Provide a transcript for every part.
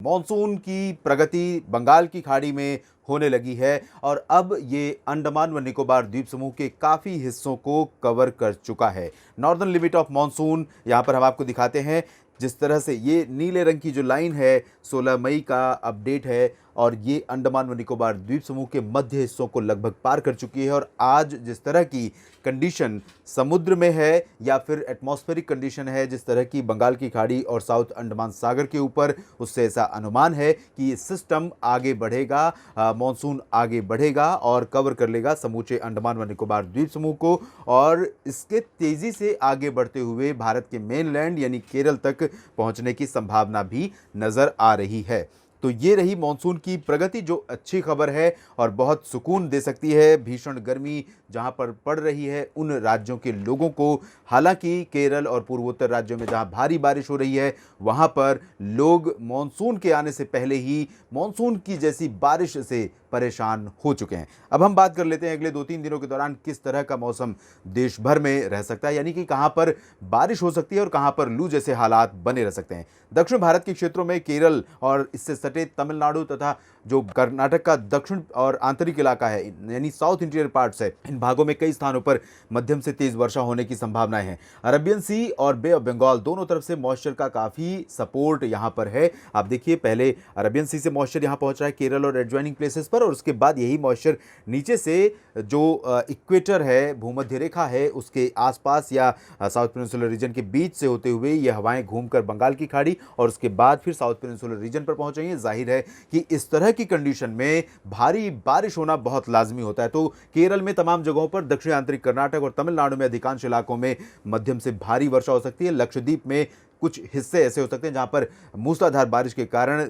Monsoon की प्रगति बंगाल की खाड़ी में होने लगी है और अब ये अंडमान व निकोबार द्वीप समूह के काफ़ी हिस्सों को कवर कर चुका है। नॉर्दर्न लिमिट ऑफ मॉनसून यहाँ पर हम आपको दिखाते हैं। जिस तरह से ये नीले रंग की जो लाइन है 16 मई का अपडेट है और ये अंडमान व निकोबार द्वीप समूह के मध्य हिस्सों को लगभग पार कर चुकी है। और आज जिस तरह की कंडीशन समुद्र में है या फिर एटमॉस्फेरिक कंडीशन है, जिस तरह की बंगाल की खाड़ी और साउथ अंडमान सागर के ऊपर, उससे ऐसा अनुमान है कि ये सिस्टम आगे बढ़ेगा, मॉनसून आगे बढ़ेगा और कवर कर लेगा समूचे अंडमान व निकोबार द्वीप समूह को। और इसके तेजी से आगे बढ़ते हुए भारत के मेनलैंड यानी केरल तक पहुंचने की संभावना भी नजर आ रही है। तो ये रही मॉनसून की प्रगति, जो अच्छी खबर है और बहुत सुकून दे सकती है भीषण गर्मी जहां पर पड़ रही है उन राज्यों के लोगों को। हालांकि केरल और पूर्वोत्तर राज्यों में जहां भारी बारिश हो रही है वहां पर लोग मॉनसून के आने से पहले ही मॉनसून की जैसी बारिश से परेशान हो चुके हैं। अब हम बात कर लेते हैं अगले 2-3 दिनों के दौरान किस तरह का मौसम देश भर में रह सकता है, यानी कि कहां पर बारिश हो सकती है और कहां पर लू जैसे हालात बने रह सकते हैं। दक्षिण भारत के क्षेत्रों में केरल और इससे सटे तमिलनाडु तथा जो कर्नाटक का दक्षिण और आंतरिक इलाका है यानी साउथ इंटीरियर पार्ट्स है, इन भागों में कई स्थानों पर मध्यम से तेज वर्षा होने की संभावनाएं हैं। अरबियन सी और बे ऑफ बंगाल दोनों तरफ से मॉइस्चर का काफी सपोर्ट यहां पर है। आप देखिए, पहले अरबियन सी से मॉइस्चर यहां पहुंच रहा है केरल और एडजॉइनिंग प्लेसेस पर, और उसके बाद यही मॉइस्चर नीचे से जो इक्वेटर है, भूमध्य रेखा है, उसके आसपास या साउथ पेनिनसुलर रीजन के बीच से होते हुए ये हवाएं घूमकर बंगाल की खाड़ी और उसके बाद फिर साउथ पेनिनसुलर रीजन पर पहुंच रही हैं। जाहिर है कि इस तरह की कंडीशन में भारी बारिश होना बहुत लाजमी होता है। तो केरल में तमाम जगहों पर, दक्षिण आंतरिक कर्नाटक और तमिलनाडु में अधिकांश इलाकों में मध्यम से भारी वर्षा हो सकती है। लक्षद्वीप में कुछ हिस्से ऐसे हो सकते हैं जहां पर मूसलाधार बारिश के कारण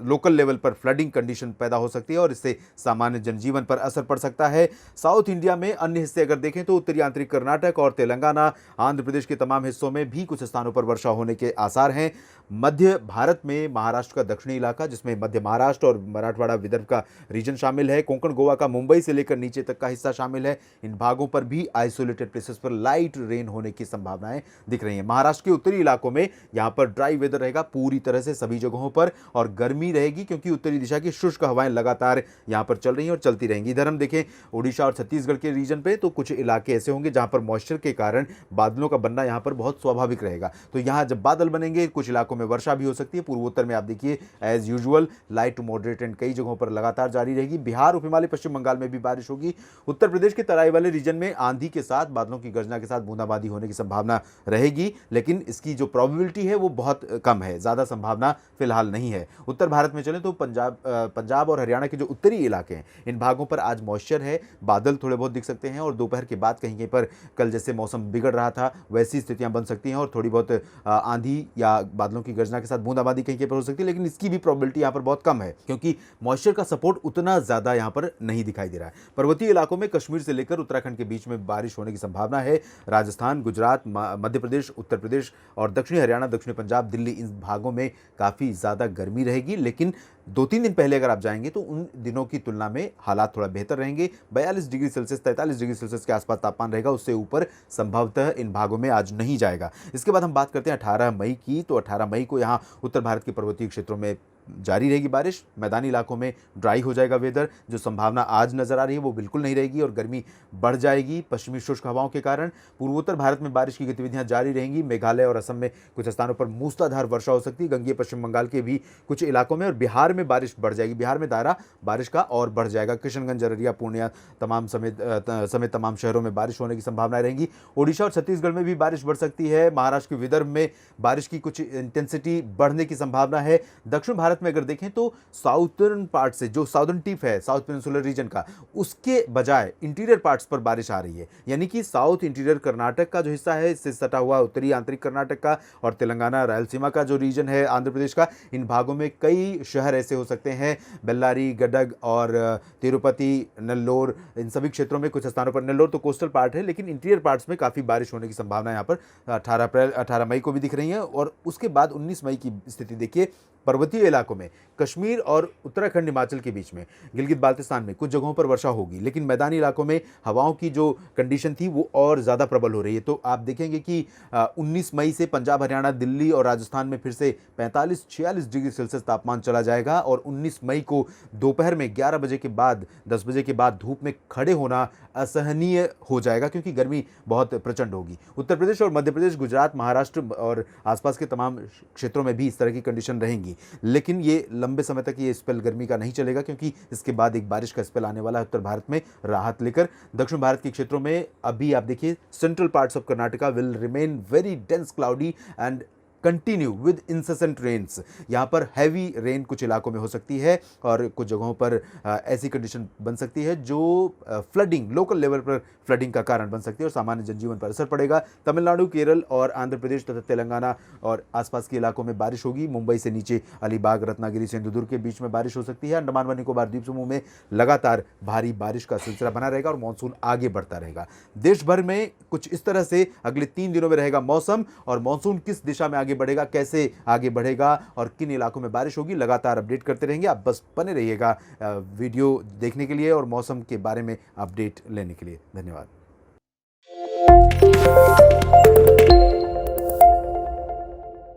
लोकल लेवल पर फ्लडिंग कंडीशन पैदा हो सकती है और इससे सामान्य जनजीवन पर असर पड़ सकता है। साउथ इंडिया में अन्य हिस्से अगर देखें तो उत्तरी आंतरिक कर्नाटक और तेलंगाना, आंध्र प्रदेश के तमाम हिस्सों में भी कुछ स्थानों पर वर्षा होने के आसार हैं। मध्य भारत में महाराष्ट्र का दक्षिणी इलाका, जिसमें मध्य महाराष्ट्र और मराठवाड़ा विदर्भ का रीजन शामिल है, कोंकण गोवा का मुंबई से लेकर नीचे तक का हिस्सा शामिल है, इन भागों पर भी आइसोलेटेड प्लेसेस पर लाइट रेन होने की संभावनाएं दिख रही हैं। महाराष्ट्र के उत्तरी इलाकों में यहां पर ड्राई वेदर रहेगा पूरी तरह से सभी जगहों पर और गर्मी रहेगी, क्योंकि उत्तरी दिशा की शुष्क हवाएं लगातार यहां पर चल रही हैं और चलती रहेंगी। इधर हम देखें उड़ीसा और छत्तीसगढ़ के रीजन पे, तो कुछ इलाके ऐसे होंगे जहां पर मॉइस्चर के कारण बादलों का बनना यहां पर बहुत स्वाभाविक रहेगा। तो यहां जब बादल बनेंगे कुछ इलाकों में वर्षा भी हो सकती है। पूर्वोत्तर में आप देखिए as usual light to moderate and कई जगहों पर लगातार जारी रहेगी। बिहार, उप हिमालय, पश्चिम बंगाल में भी बारिश होगी। उत्तर प्रदेश के तराई वाले रीजन में आंधी के साथ, बादलों की गर्जना के साथ बूंदाबांदी होने की संभावना रहेगी, लेकिन इसकी जो प्रोबेबिलिटी है वो बहुत कम है, ज्यादा संभावना फिलहाल नहीं है। उत्तर भारत में चले तो पंजाब और हरियाणा के जो उत्तरी इलाके हैं इन भागों पर आज मॉइस्चर है, बादल थोड़े बहुत दिख सकते हैं और दोपहर के बाद कहीं कहीं पर कल जैसे मौसम बिगड़ रहा था वैसी स्थितियां बन सकती हैं और थोड़ी बहुत आंधी या बादलों की गर्जना के साथ बूंदाबांदी कहीं कहीं पर हो सकती है, लेकिन इसकी भी प्रोबेबिलिटी यहां पर बहुत कम है क्योंकि मॉइस्चर का सपोर्ट उतना ज्यादा यहां पर नहीं दिखाई दे रहा है। पर्वतीय इलाकों में कश्मीर से लेकर उत्तराखंड के बीच में बारिश होने की संभावना है। राजस्थान, गुजरात, मध्य प्रदेश, उत्तर प्रदेश और दक्षिणी हरियाणा, दक्षिणी पंजाब, दिल्ली, इन भागों में काफी ज्यादा गर्मी रहेगी। लेकिन 2-3 दिन पहले अगर आप जाएंगे तो उन दिनों की तुलना में हालात थोड़ा बेहतर रहेंगे। 42 डिग्री सेल्सियस, 43 डिग्री सेल्सियस के आसपास तापमान रहेगा, उससे ऊपर संभवतः इन भागों में आज नहीं जाएगा। इसके बाद हम बात करते हैं 18 मई की, तो 18 मई को यहाँ उत्तर भारत के पर्वतीय क्षेत्रों में जारी रहेगी बारिश। मैदानी इलाकों में ड्राई हो जाएगा वेदर, जो संभावना आज नजर आ रही है वो बिल्कुल नहीं रहेगी और गर्मी बढ़ जाएगी पश्चिमी शुष्क हवाओं के कारण। पूर्वोत्तर भारत में बारिश की गतिविधियां जारी रहेंगी। मेघालय और असम में कुछ स्थानों पर मूसलाधार वर्षा हो सकती है, गंगेय पश्चिम बंगाल के भी कुछ इलाकों में, और बिहार में बारिश बढ़ जाएगी। बिहार में दायरा बारिश का और बढ़ जाएगा। किशनगंज, अररिया, पूर्णिया समेत तमाम शहरों में बारिश होने की संभावनाएं रहेंगी। ओडिशा और छत्तीसगढ़ में भी बारिश बढ़ सकती है। महाराष्ट्र के विदर्भ में बारिश की कुछ इंटेंसिटी बढ़ने की संभावना है। दक्षिण भारत में अगर देखें तो साउथर्न पार्ट से, जो साउदर्न टिप है साउथ पेनिनसुलर रीजन का, उसके बजाय इंटीरियर पार्ट्स पर बारिश आ रही है, यानी कि साउथ इंटीरियर कर्नाटक का जो हिस्सा है, इससे सटा हुआ उत्तरी आंतरिक कर्नाटक का और तेलंगाना, रायलसीमा का जो रीजन है, आंध्र प्रदेश का, इन भागों में कई शहर ऐसे हो सकते हैं, बेल्लारी, गडग और तिरुपति, नेल्लोर, इन सभी क्षेत्रों में कुछ स्थानों पर, नेल्लोर तो कोस्टल पार्ट है लेकिन इंटीरियर पार्ट्स में काफी बारिश होने की संभावना यहाँ पर 18 मई को भी दिख रही है। और उसके बाद 19 मई की स्थिति देखिए, पर्वतीय इलाकों में, कश्मीर और उत्तराखंड हिमाचल के बीच में, गिलगित बाल्टिस्तान में कुछ जगहों पर वर्षा होगी, लेकिन मैदानी इलाकों में हवाओं की जो कंडीशन थी वो और ज़्यादा प्रबल हो रही है। तो आप देखेंगे कि 19 मई से पंजाब, हरियाणा, दिल्ली और राजस्थान में फिर से 45-46 डिग्री सेल्सियस तापमान चला जाएगा और 19 मई को दोपहर में 11 बजे के बाद, 10 बजे के बाद धूप में खड़े होना असहनीय हो जाएगा, क्योंकि गर्मी बहुत प्रचंड होगी। उत्तर प्रदेश और मध्य प्रदेश, गुजरात, महाराष्ट्र और आसपास के तमाम क्षेत्रों में भी इस तरह की कंडीशन रहेंगी, लेकिन ये लंबे समय तक ये स्पेल गर्मी का नहीं चलेगा, क्योंकि इसके बाद एक बारिश का स्पेल आने वाला है उत्तर भारत में राहत लेकर। दक्षिण भारत के क्षेत्रों में अभी आप देखिए, central parts of Karnataka will remain very dense cloudy and continue with incessant rains. यहाँ पर हैवी रेन कुछ इलाकों में हो सकती है और कुछ जगहों पर ऐसी कंडीशन बन सकती है जो फ्लडिंग, लोकल लेवल पर फ्लडिंग का कारण बन सकती है और सामान्य जनजीवन पर असर पड़ेगा। तमिलनाडु, केरल और आंध्र प्रदेश तथा तेलंगाना और आसपास के इलाकों में बारिश होगी। मुंबई से नीचे अलीबाग, रत्नागिरी, सिंधुदुर्ग के बीच में बारिश हो सकती है। अंडमान व निकोबार द्वीप समूह में लगातार भारी बारिश का सिलसिला बना रहेगा और मानसून आगे बढ़ता रहेगा। देश भर में कुछ इस तरह से अगले 3 दिनों में रहेगा मौसम, और मानसून किस दिशा में आगे बढ़ेगा, कैसे आगे बढ़ेगा और किन इलाकों में बारिश होगी, लगातार अपडेट करते रहेंगे। आप बस बने रहिएगा वीडियो देखने के लिए और मौसम के बारे में अपडेट लेने के लिए। धन्यवाद।